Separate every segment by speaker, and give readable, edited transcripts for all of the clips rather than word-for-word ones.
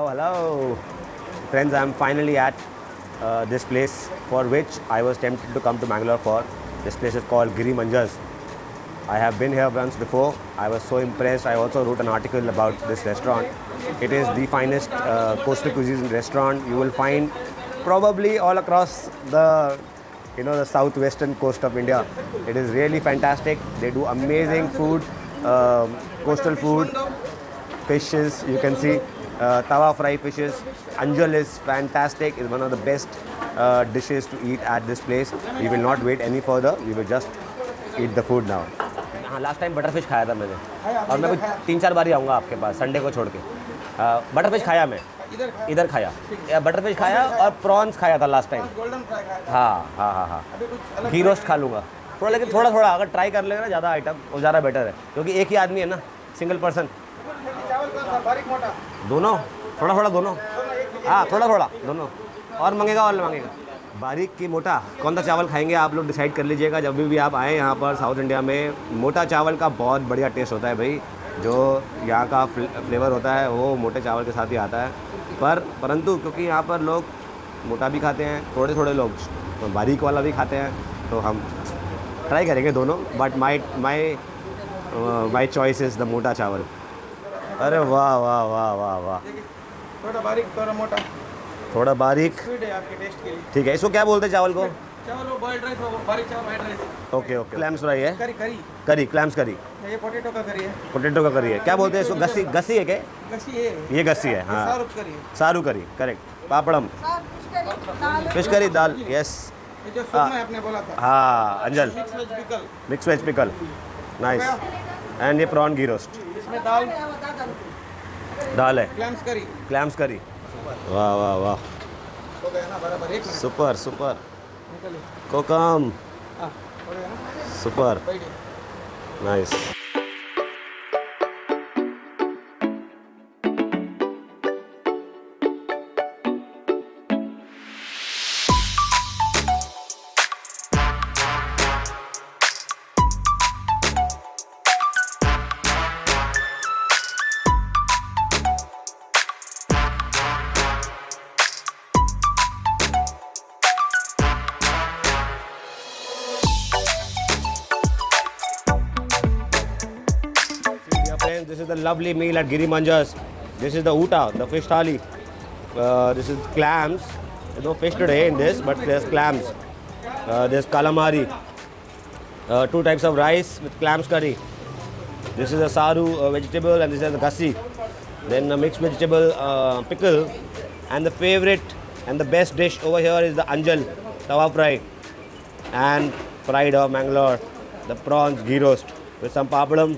Speaker 1: hello. Friends, I'm finally at this place for which I was tempted to come to Mangalore for. This place is called Giri Manjas. I have been here once before. I was so impressed. I also wrote an article about this restaurant. It is the finest coastal cuisine restaurant you will find probably all across the the southwestern coast of India. It is really fantastic. They do amazing food, coastal food, fishes. You can see tawa fry fishes. Anjal is fantastic. It's one of the best dishes to eat at this place. We will not wait any further. We will just eat the food now. हाँ last time butter fish खाया था मैंने और मैं 3-4 बार ही आऊँगा आपके पास Sunday को छोड़ के। बटर फिश खाया मैं इधर खाया बटर फिश खाया और प्रॉन्स खाया था लास्ट टाइम। हाँ घी रोस्ट खा लूँगा थोड़ा, लेकिन थोड़ा थोड़ा अगर ट्राई कर लेना ज़्यादा आइटम वो ज़्यादा बेटर है क्योंकि एक ही आदमी है ना, सिंगल पर्सन। दोनों थोड़ा थोड़ा दोनों, हाँ थोड़ा थोड़ा दोनों। और मांगेगा और मांगेगा बारीक की मोटा कौन सा चावल खाएंगे आप लोग डिसाइड कर लीजिएगा। जब भी आप आए यहाँ पर साउथ इंडिया में, मोटा चावल का बहुत बढ़िया टेस्ट होता है भाई। जो यहाँ का फ्लेवर होता है वो मोटे चावल के साथ ही आता है। परंतु क्योंकि यहाँ पर लोग मोटा भी खाते हैं, थोड़े थोड़े लोग तो बारीक वाला भी खाते हैं, तो हम ट्राई करेंगे दोनों। But my choice is the मोटा चावल। अरे वाह वाह वाह वाह वाह,
Speaker 2: थोड़ा बारीक थोड़ा मोटा,
Speaker 1: थोड़ा बारीक
Speaker 2: आपके टेस्ट के लिए।
Speaker 1: ठीक है। इसको क्या बोलते हैं चावल को?
Speaker 2: चावल वो बॉइल्ड राइस, वो बारीक चावल white rice.
Speaker 1: Okay okay. Clams fry है,
Speaker 2: करी
Speaker 1: क्लैम्स करी।
Speaker 2: ये पोटैटो का करी है,
Speaker 1: पोटैटो का करी है। क्या बोलते हैं इसको? गस्सी है क्या?
Speaker 2: गसी है
Speaker 1: ये गस्सी है। हाँ
Speaker 2: सारू करी है,
Speaker 1: सारू करी करेक्ट। पापड़म, फिश करी, दाल, यस।
Speaker 2: ये जो सुरमा है आपने बोला था,
Speaker 1: हाँ अंजल,
Speaker 2: mix veg pickle,
Speaker 1: nice. And ये प्रॉन घी रोस्ट,
Speaker 2: इसमें
Speaker 1: दाल है,
Speaker 2: क्लैम्स करी।
Speaker 1: वाह वाह वाह,
Speaker 2: हो गया ना बराबर, एक मिनट
Speaker 1: सुपर सुपर।
Speaker 2: निकलिए।
Speaker 1: कोकम,
Speaker 2: हाँ हो गया ना,
Speaker 1: सुपर,
Speaker 2: बैठिए।
Speaker 1: Nice. This is the lovely meal at Giri Manjas. This is the uta, the fish thali. This is clams. There's no fish today in this, but there's clams. There's calamari. 2 types of rice with clams curry. This is a saru vegetable, and this is a gasi. Then a mixed vegetable pickle. And the favorite and the best dish over here is the anjal, tawa fry, and pride of Mangalore, the prawns ghee roast with some papadam.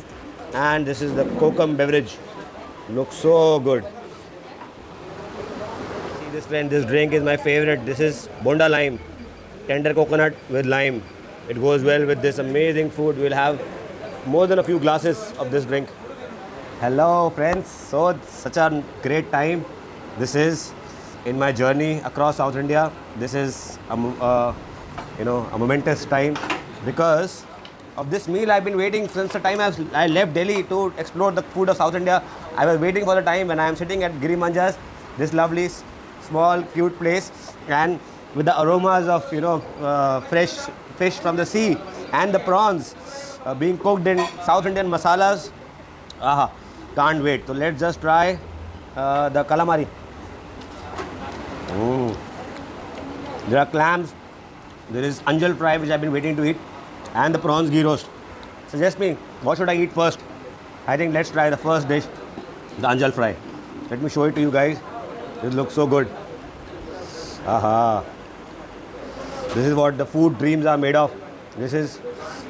Speaker 1: And this is the kokum beverage. Looks so good. See this friend, this drink is my favorite. This is bonda lime, tender coconut with lime. It goes well with this amazing food. We'll have more than a few glasses of this drink. Hello friends, so such a great time. This is in my journey across South India. This is a momentous time because of this meal. I've been waiting since the time I left Delhi to explore the food of South India. I was waiting for the time when I am sitting at Giri Manjas, this lovely, small, cute place, and with the aromas of fresh fish from the sea and the prawns being cooked in South Indian masalas. Aha, can't wait. So let's just try the calamari. There are clams. There is anjal fry which I've been waiting to eat. And the prawns ghee roast. Suggest me, what should I eat first? I think let's try the first dish, the anjal fry. Let me show it to you guys. This looks so good. Aha. This is what the food dreams are made of. This is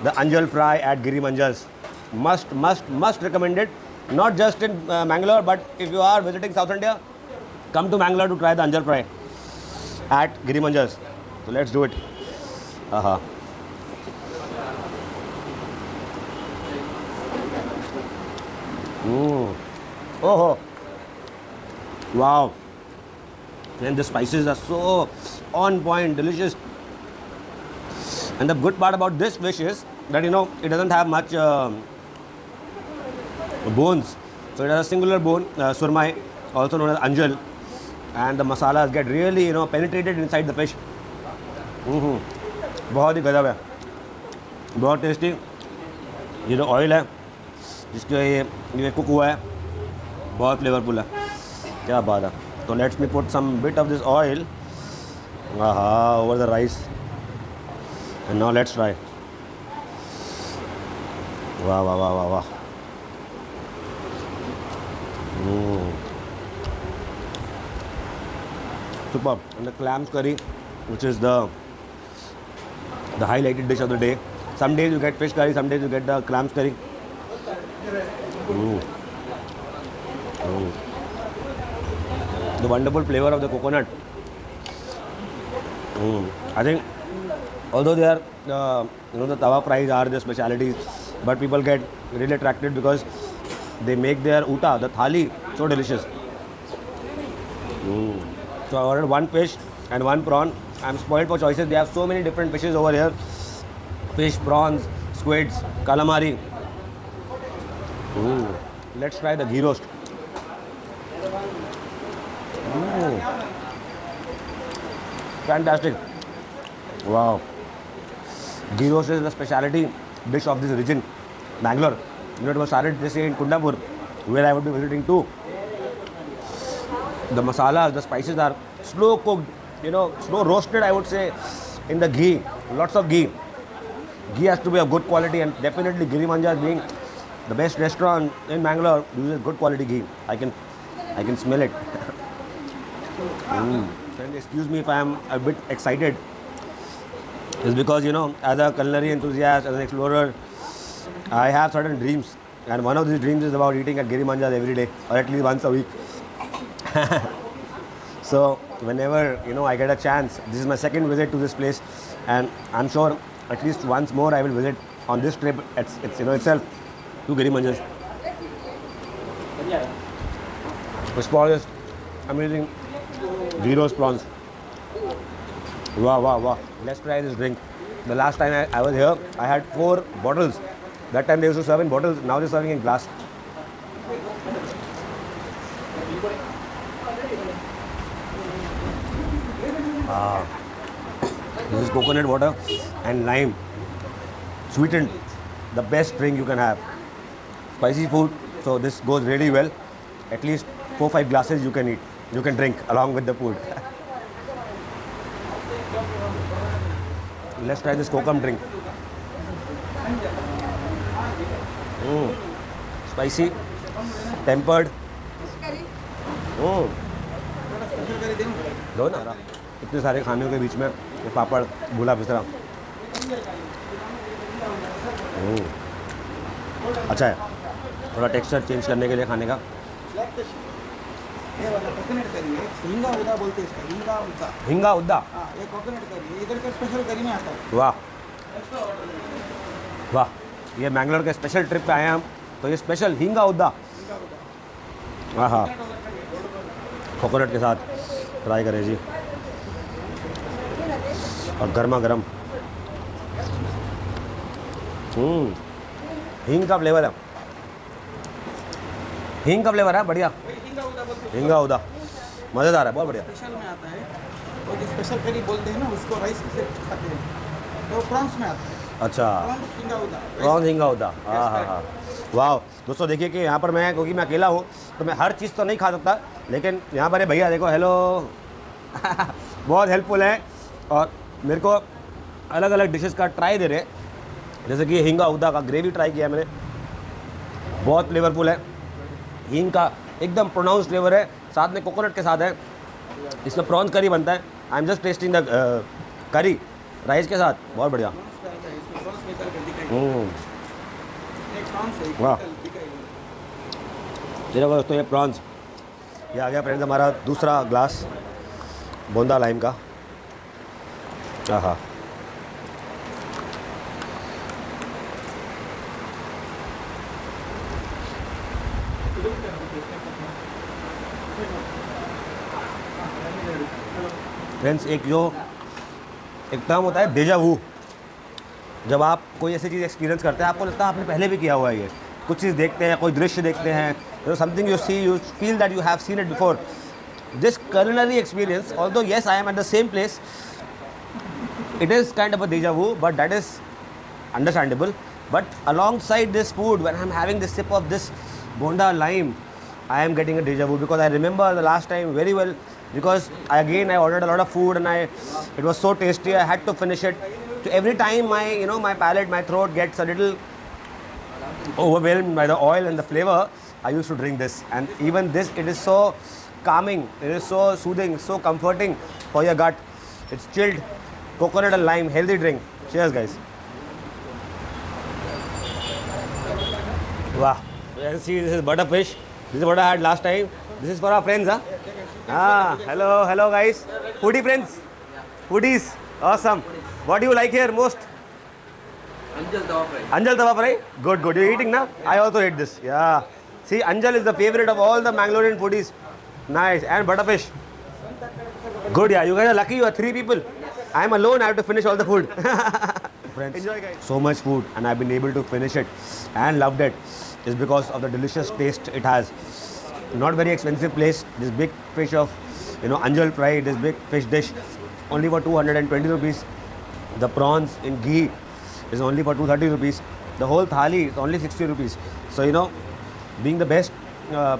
Speaker 1: the anjal fry at Giri Manjas. Must recommend it. Not just in Mangalore, but if you are visiting South India, come to Mangalore to try the anjal fry at Giri Manjas. So let's do it. Aha. Oh, wow. And the spices are so on point, delicious. And the good part about this fish is that it doesn't have much bones. So it has a singular bone, surmai, also known as anjal. and the masalas get really penetrated inside the fish. बहुत ही गजब है, बहुत tasty. ये जो oil है जिसके ये cook हुआ है बहुत फ्लेवरफुल है, क्या बात है। तो let's me put some bit of this oil over the rice and now let's try. वाह वाह वाह वाह वाह, superb. And the clams curry, which is the highlighted dish of the day. Some days you get fish curry, some days you get the clams curry. The wonderful flavor of the coconut. I think although they are the tawa fries are the specialities, but people get really attracted because they make their uta, the thali, so delicious. So I ordered one fish and one prawn. I'm spoiled for choices. They have so many different fishes over here. Fish, prawns, squids, calamari. Let's try the ghee roast. Fantastic. Wow. Ghee roast is the specialty dish of this region, Bangalore. It was started this year in Kundapur, where I would be visiting too. The masalas, the spices are slow cooked, slow roasted, I would say, in the ghee. Lots of ghee. Ghee has to be of good quality, and definitely Giri Manjas being the best restaurant in Bangalore uses good quality ghee. I can smell it. And excuse me if I am a bit excited. It's because as a culinary enthusiast, as an explorer, I have certain dreams, and one of these dreams is about eating at Giri Manjas every day, or at least once a week. So whenever I get a chance, this is my second visit to this place, and I'm sure at least once more I will visit on this trip itself to Giri Manjas. This prawn is amazing. Ghee roast prawns. Wow, wow, wow. Let's try this drink. The last time I was here, I had 4 bottles. That time they used to serve in bottles, now they're serving in glass. This is coconut water and lime, sweetened, the best drink you can have. Spicy food, so this goes really well. At least 4-5 glasses you can drink along with the food. Let's try this kokum drink. Spicy, tempered. दो ना, इतने सारे खानों के बीच में ये पापड़ भूला पिसरा अच्छा है, थोड़ा टेक्सचर चेंज करने के लिए खाने का।
Speaker 2: ये वाला कोकोनट करी है, हिंगा उद्दा बोलते हैं इसका, हिंगा उद्दा।
Speaker 1: हिंगा उद्दा?
Speaker 2: हाँ, ये कोकोनट करी है, इधर का स्पेशल करी में आता है।
Speaker 1: वाह वाह, ये मैंगलोर के स्पेशल ट्रिप पे आए हैं हम, तो ये स्पेशल हिंगा उद्दा, हाँ, कोकोनट के साथ ट्राई करें जी, और गर्मा गर्म। हींग का फ्लेवर है, हींग का फ्लेवर है, बढ़िया। हिंगा उदा मज़ेदार है, बहुत बढ़िया।
Speaker 2: स्पेशल में आता है, वो जो स्पेशल करी बोलते हैं ना, उसको राइस के साथ खाते हैं, तो प्रॉन्स में आता है।
Speaker 1: अच्छा, प्रॉन्स हिंगा उदा, हाँ। वाह दोस्तों, देखिए कि यहाँ पर मैं, क्योंकि मैं अकेला हूँ तो मैं हर चीज़ तो नहीं खा सकता, लेकिन यहाँ पर भैया देखो, हेलो बहुत हेल्पफुल है और मेरे को अलग अलग डिशेस का ट्राई दे रहे हैं। जैसे कि हिंगा उदा का ग्रेवी ट्राई किया मैंने, बहुत फ्लेवरफुल है, हींग का एकदम प्रोनाउंस फ्लेवर है, साथ में कोकोनट के साथ है। इसमें प्रॉन्स करी बनता है। I am just testing the curry rice के साथ, बहुत बढ़िया। वाह, चलो दोस्तों, ये प्रॉन्स, ये आ गया फ्रेंड्स हमारा दूसरा ग्लास बोंदा लाइम का। हाँ, फ्रेंड्स एक टर्म होता है डेजा वू, जब आप कोई ऐसी चीज़ एक्सपीरियंस करते हैं, आपको लगता है आपने पहले भी किया हुआ है। ये कुछ चीज़ देखते हैं, कोई दृश्य देखते हैं, something you see, you feel that you have seen it before, this culinary experience, although yes, I am at the same place, it is kind of a deja vu, but that is understandable. But alongside this food, when I'm having this sip of this Bonda lime, I am getting a deja vu because I remember the last time very well because I ordered a lot of food and it was so tasty. I had to finish it. So every time my palate, my throat gets a little overwhelmed by the oil and the flavor, I used to drink this. And even this, it is so calming, it is so soothing, so comforting for your gut. It's chilled coconut and lime, healthy drink. Cheers, guys. Wow. You can see this is butterfish. This is what I had last time. This is for our friends, huh? Hello guys. Foodie friends. Foodies. Awesome. What do you like here most?
Speaker 3: Anjal tawa fry.
Speaker 1: Anjal tawa fry? Good. You're eating now? I also ate this. Yeah. See, Anjal is the favorite of all the Mangalorean foodies. Nice. And butterfish. Good, yeah. You guys are lucky. You are 3 people. I am alone. I have to finish all the food. Friends, enjoy, guys. So much food, and I've been able to finish it and loved it. Is because of the delicious taste it has. Not very expensive place. This big fish of, Anjal fry. This big fish dish, only for 220 rupees. The prawns in ghee is only for 230 rupees. The whole thali is only 60 rupees. So, being the best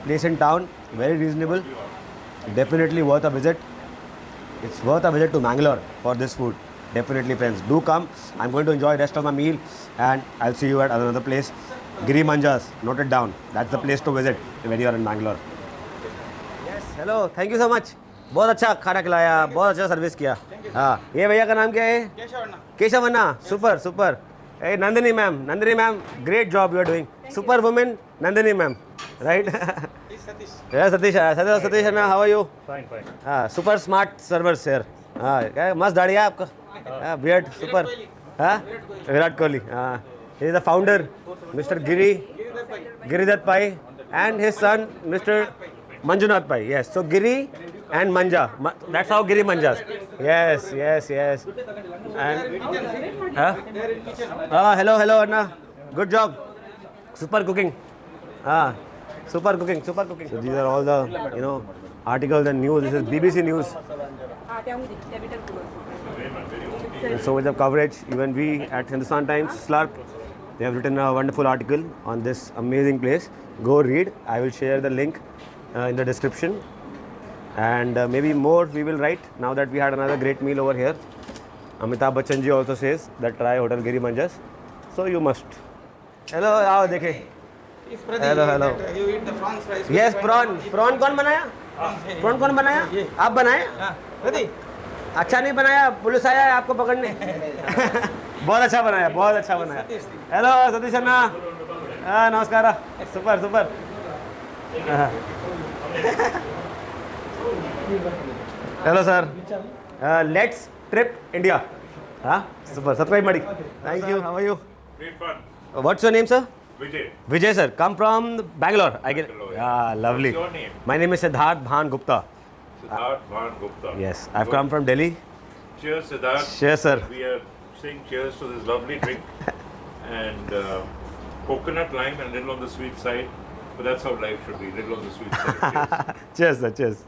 Speaker 1: place in town, very reasonable, definitely worth a visit. It's worth a visit to Mangalore for this food. Definitely, friends, do come. I'm going to enjoy the rest of my meal and I'll see you at another place. Giri Manjas, note it down. That's the place to visit when you are in Bangalore. Yes, hello, thank you so much. बहुत अच्छा खाना खिलाया, बहुत अच्छा service किया. हाँ, ये भैया का नाम क्या है? केशव अन्ना. Super. Hey, Nandini ma'am, great job you are doing. Super woman, Nandini ma'am, right? Yeah, Satish Anna, how are you?
Speaker 4: Fine.
Speaker 1: Super smart servers here. क्या मस्त दाढ़ी है आपका. Beard, super. Virat Kohli. He is the founder, Mr. Giridhar Pai, and his son, Mr. Manjunath Pai. Yes, so Giri and Manja. That's how Giri Manjas. Yes. And hello Anna. Good job. Super cooking. Super cooking. So these are all the articles and news. This is BBC News. And so much of coverage. Even we at Hindustan Times, Slurp, they have written a wonderful article on this amazing place. Go read. I will share the link in the description. And maybe more we will write now that we had another great meal over here. Amitabh Bachchan ji also says that try Hotel Giri Manjas. So you must. Hello, आओ देखें. Hello.
Speaker 2: You eat the prawns rice.
Speaker 1: Yes, prawn कौन बनाया? Prawn कौन बनाया? आप बनाए?
Speaker 2: Ready?
Speaker 1: अच्छा नहीं बनाया, पुलिस आया है आपको पकड़ने. बहुत अच्छा बनाया. Hello, Satish Anna. नमस्कार. Super. Hello sir. Let's trip India. Super. Subscribe Madi. Thank you. How are you?
Speaker 4: Great fun.
Speaker 1: What's your name, sir?
Speaker 4: Vijay
Speaker 1: sir. Come from Bangalore. I get.
Speaker 4: Bangalore,
Speaker 1: Yeah, lovely.
Speaker 4: What's your name?
Speaker 1: My name is Siddharth Bhan Gupta.
Speaker 4: Siddharth Bhan Gupta.
Speaker 1: Yes, I've come from Delhi.
Speaker 4: Cheers, Siddharth.
Speaker 1: Cheers, sir.
Speaker 4: We are saying cheers to this lovely drink. And coconut lime and a little on the sweet side. But that's how life should be, little on the sweet side. Cheers.
Speaker 1: Cheers, sir. Cheers.